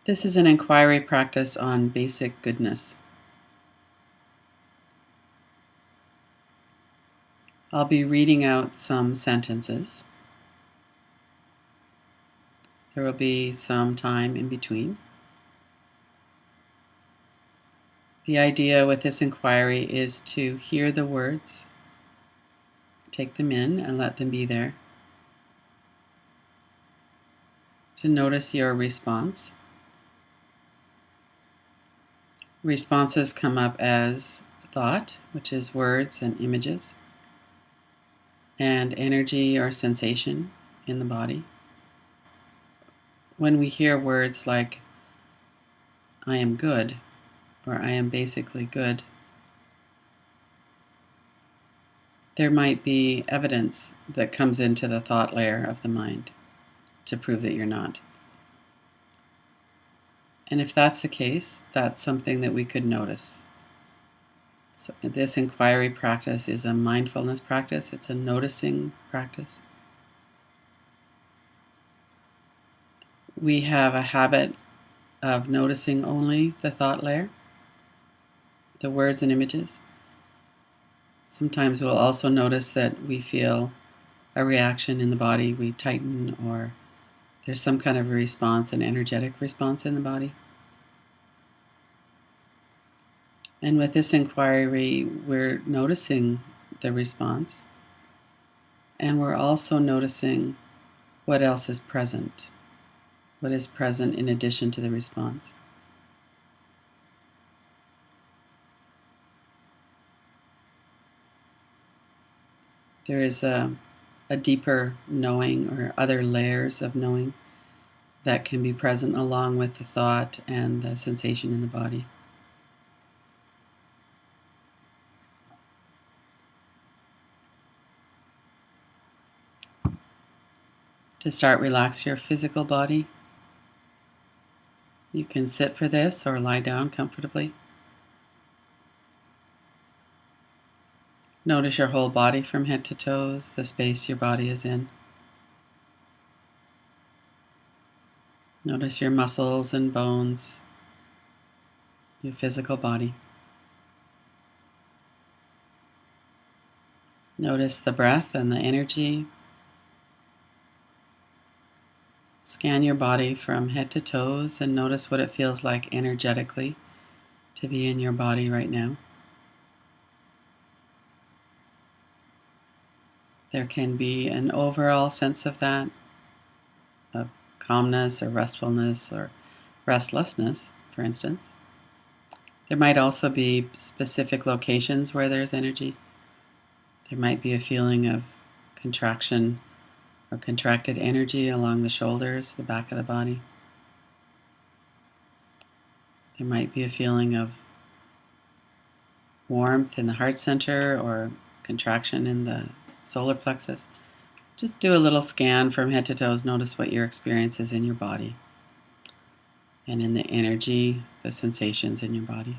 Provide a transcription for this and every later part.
This is an inquiry practice on basic goodness. I'll be reading out some sentences. There will be some time in between. The idea with this inquiry is to hear the words, take them in and let them be there, to notice your response. Responses come up as thought, which is words and images, and energy or sensation in the body. When we hear words like, I am good, or I am basically good, there might be evidence that comes into the thought layer of the mind to prove that you're not. And if that's the case, that's something that we could notice. So this inquiry practice is a mindfulness practice. It's a noticing practice. We have a habit of noticing only the thought layer, the words and images. Sometimes we'll also notice that we feel a reaction in the body, we tighten, or there's some kind of a response, an energetic response in the body. And with this inquiry, we're noticing the response, and we're also noticing what else is present, what is present in addition to the response. There is a deeper knowing or other layers of knowing that can be present along with the thought and the sensation in the body. To start, relax your physical body. You can sit for this or lie down comfortably. Notice your whole body from head to toes, the space your body is in. Notice your muscles and bones, your physical body. Notice the breath and the energy. Scan your body from head to toes and notice what it feels like energetically to be in your body right now. There can be an overall sense of that, of calmness or restfulness or restlessness, for instance. There might also be specific locations where there's energy. There might be a feeling of contraction or contracted energy along the shoulders, the back of the body. There might be a feeling of warmth in the heart center or contraction in the solar plexus. Just do a little scan from head to toes. Notice what your experience is in your body and in the energy, the sensations in your body.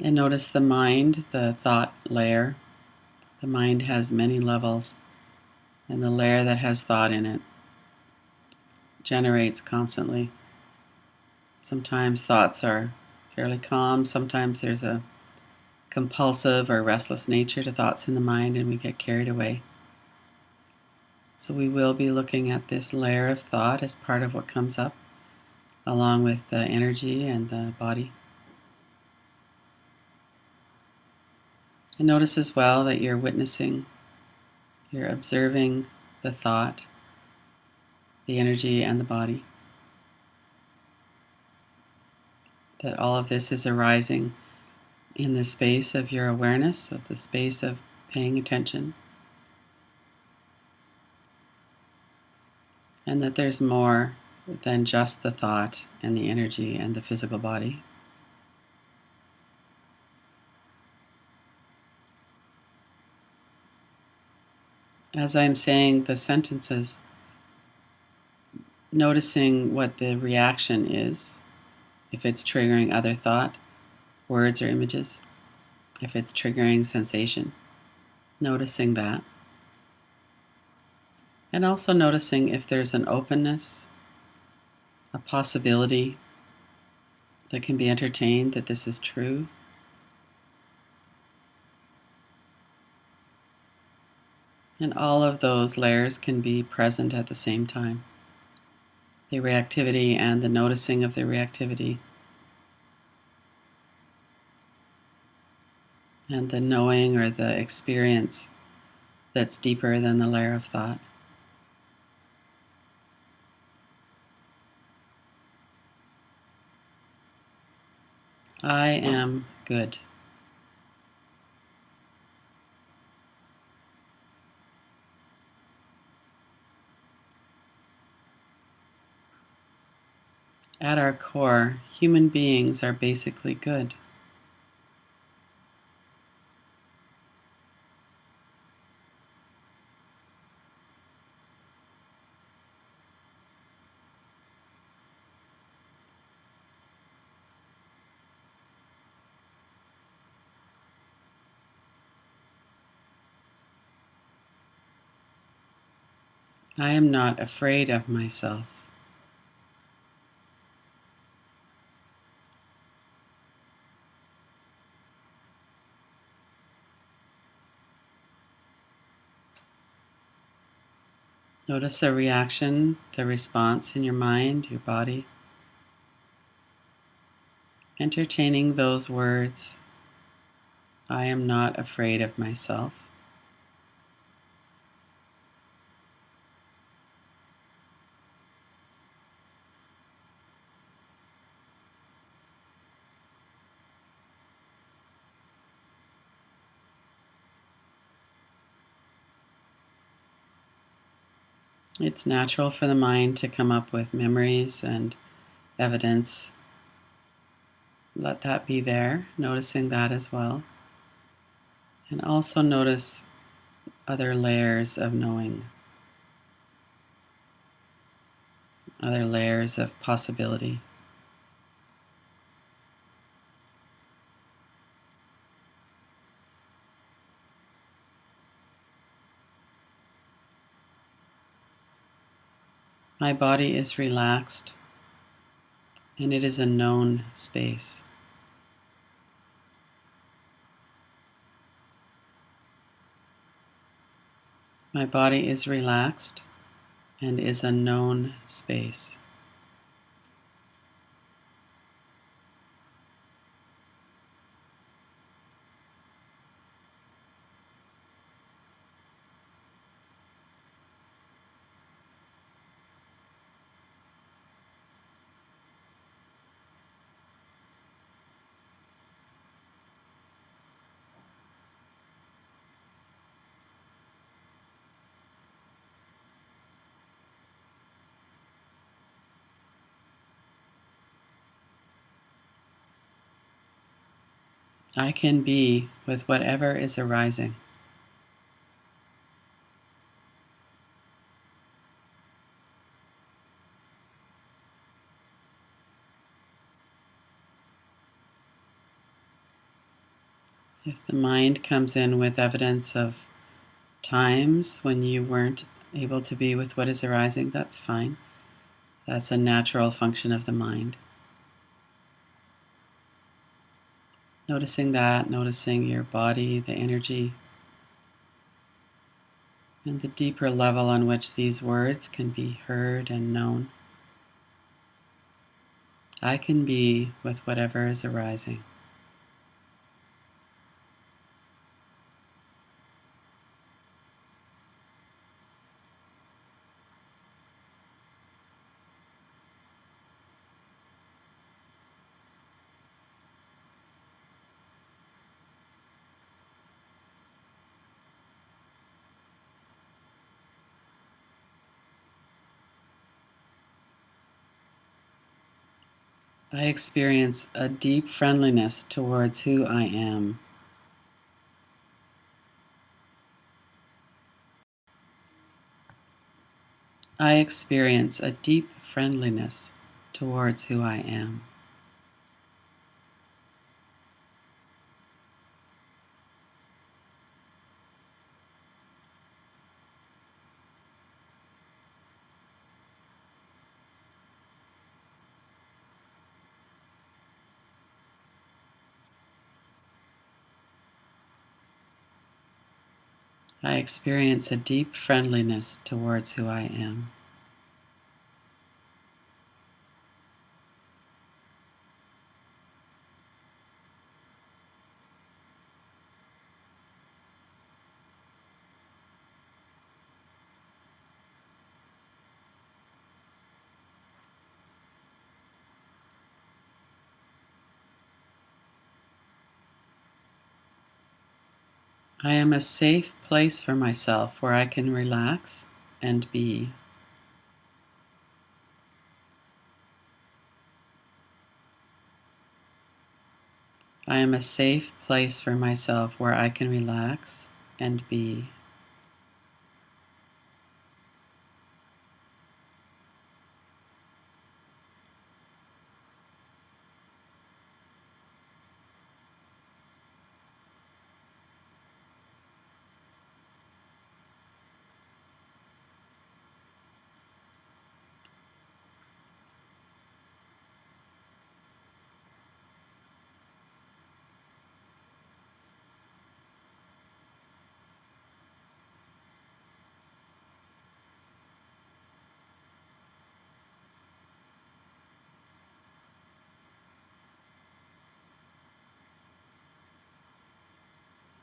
And notice the mind, the thought layer. The mind has many levels, and the layer that has thought in it generates constantly. Sometimes thoughts are fairly calm. Sometimes there's a compulsive or restless nature to thoughts in the mind, and we get carried away. So we will be looking at this layer of thought as part of what comes up, along with the energy and the body. And notice as well that you're witnessing, you're observing the thought, the energy, and the body. That all of this is arising in the space of your awareness, of the space of paying attention. And that there's more than just the thought and the energy and the physical body. As I'm saying the sentences, noticing what the reaction is, if it's triggering other thought, words or images, if it's triggering sensation, noticing that. And also noticing if there's an openness, a possibility that can be entertained that this is true. And all of those layers can be present at the same time. The reactivity and the noticing of the reactivity. And the knowing or the experience that's deeper than the layer of thought. I am good. At our core, human beings are basically good. I am not afraid of myself. Notice the reaction, the response in your mind, your body. Entertaining those words, I am not afraid of myself. It's natural for the mind to come up with memories and evidence. Let that be there, noticing that as well. And also notice other layers of knowing, other layers of possibility. My body is relaxed, and it is a known space. My body is relaxed and is a known space. I can be with whatever is arising. If the mind comes in with evidence of times when you weren't able to be with what is arising, that's fine. That's a natural function of the mind. Noticing that, noticing your body, the energy, and the deeper level on which these words can be heard and known. I can be with whatever is arising. I experience a deep friendliness towards who I am. I experience a deep friendliness towards who I am. I experience a deep friendliness towards who I am. I am a safe place for myself where I can relax and be. I am a safe place for myself where I can relax and be.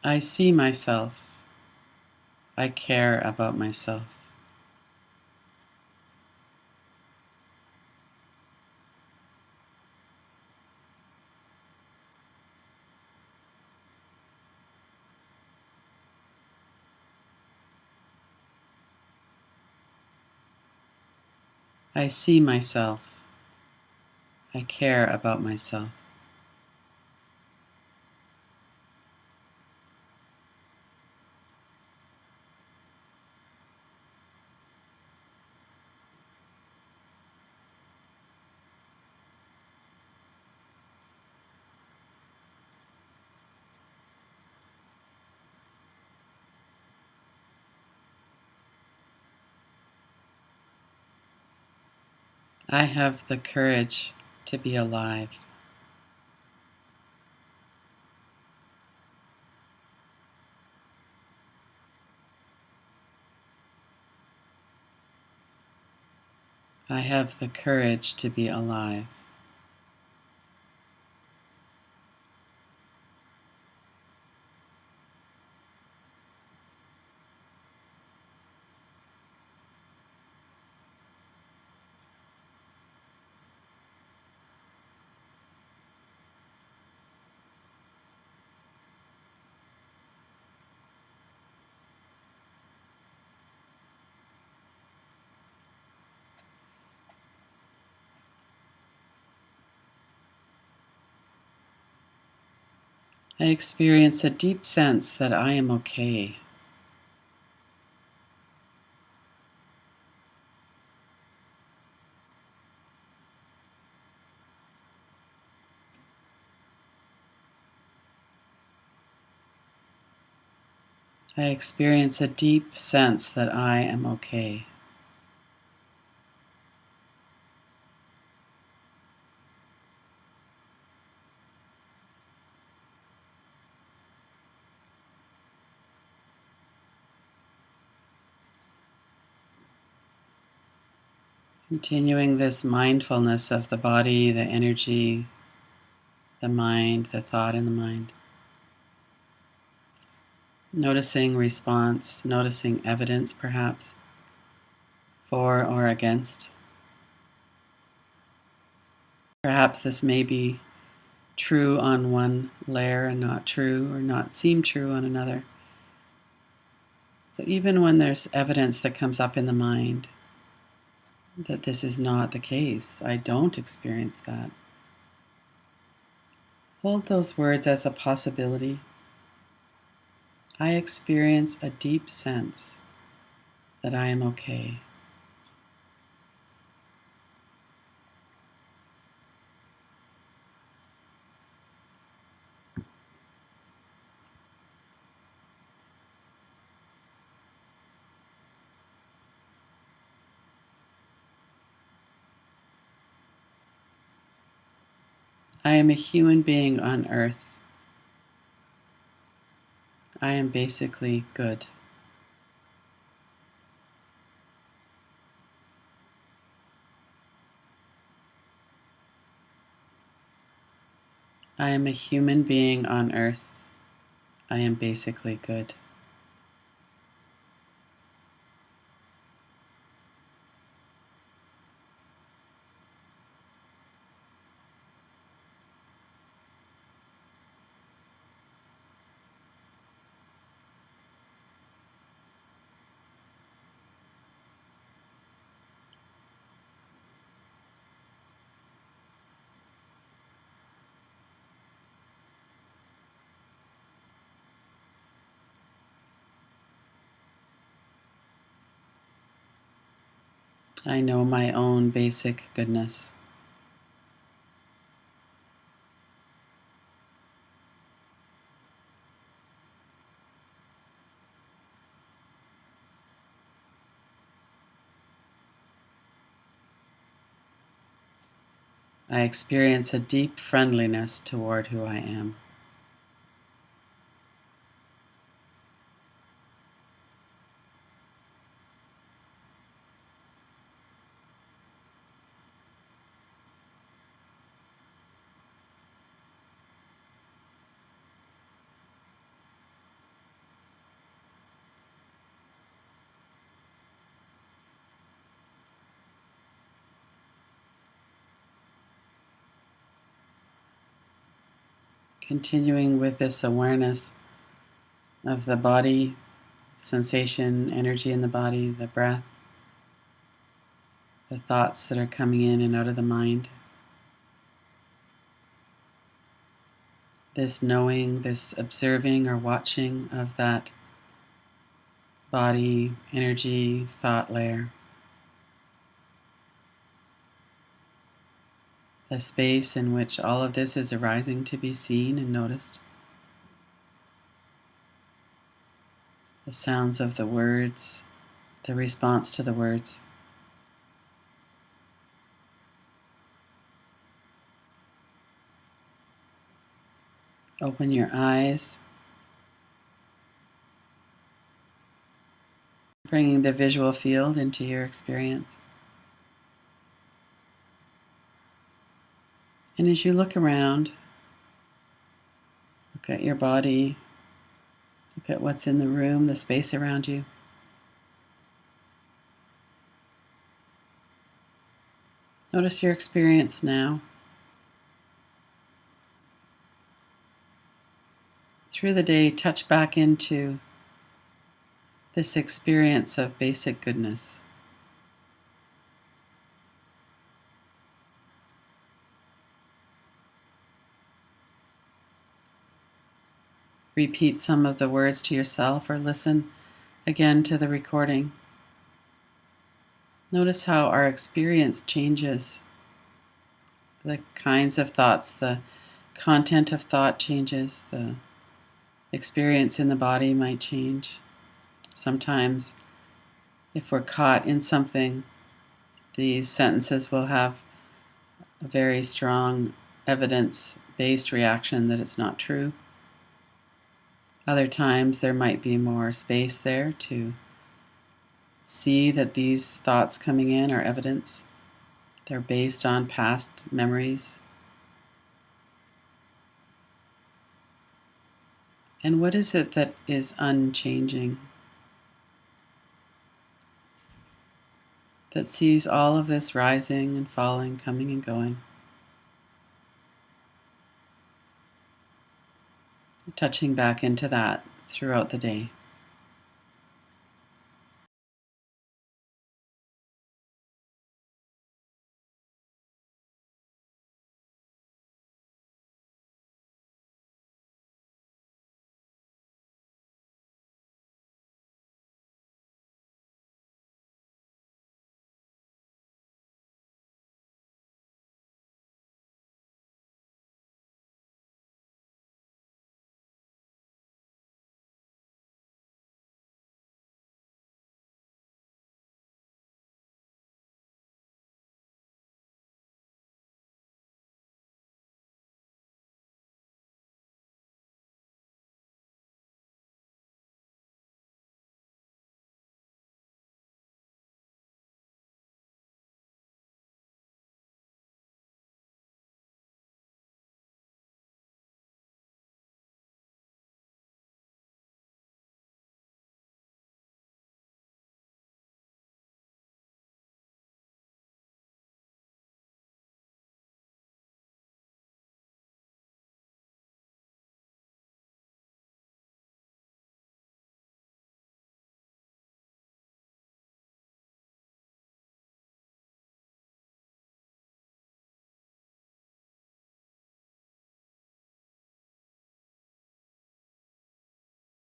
I see myself. I care about myself. I see myself. I care about myself. I have the courage to be alive. I have the courage to be alive. I experience a deep sense that I am okay. I experience a deep sense that I am okay. Continuing this mindfulness of the body, the energy, the mind, the thought in the mind. Noticing response, noticing evidence perhaps, for or against. Perhaps this may be true on one layer and not true, or not seem true on another. So even when there's evidence that comes up in the mind that this is not the case, I don't experience that, hold those words as a possibility. I experience a deep sense that I am okay. I am a human being on earth. I am basically good. I am a human being on earth. I am basically good. I know my own basic goodness. I experience a deep friendliness toward who I am. Continuing with this awareness of the body, sensation, energy in the body, the breath, the thoughts that are coming in and out of the mind. This knowing, this observing or watching of that body, energy, thought layer. The space in which all of this is arising to be seen and noticed. The sounds of the words, the response to the words. Open your eyes, bringing the visual field into your experience. And as you look around, look at your body, look at what's in the room, the space around you. Notice your experience now. Through the day, touch back into this experience of basic goodness. Repeat some of the words to yourself or listen again to the recording. Notice how our experience changes. The kinds of thoughts, the content of thought changes, the experience in the body might change. Sometimes, if we're caught in something, these sentences will have a very strong evidence-based reaction that it's not true. Other times there might be more space there to see that these thoughts coming in are evidence. They're based on past memories. And what is it that is unchanging? That sees all of this rising and falling, coming and going. Touching back into that throughout the day.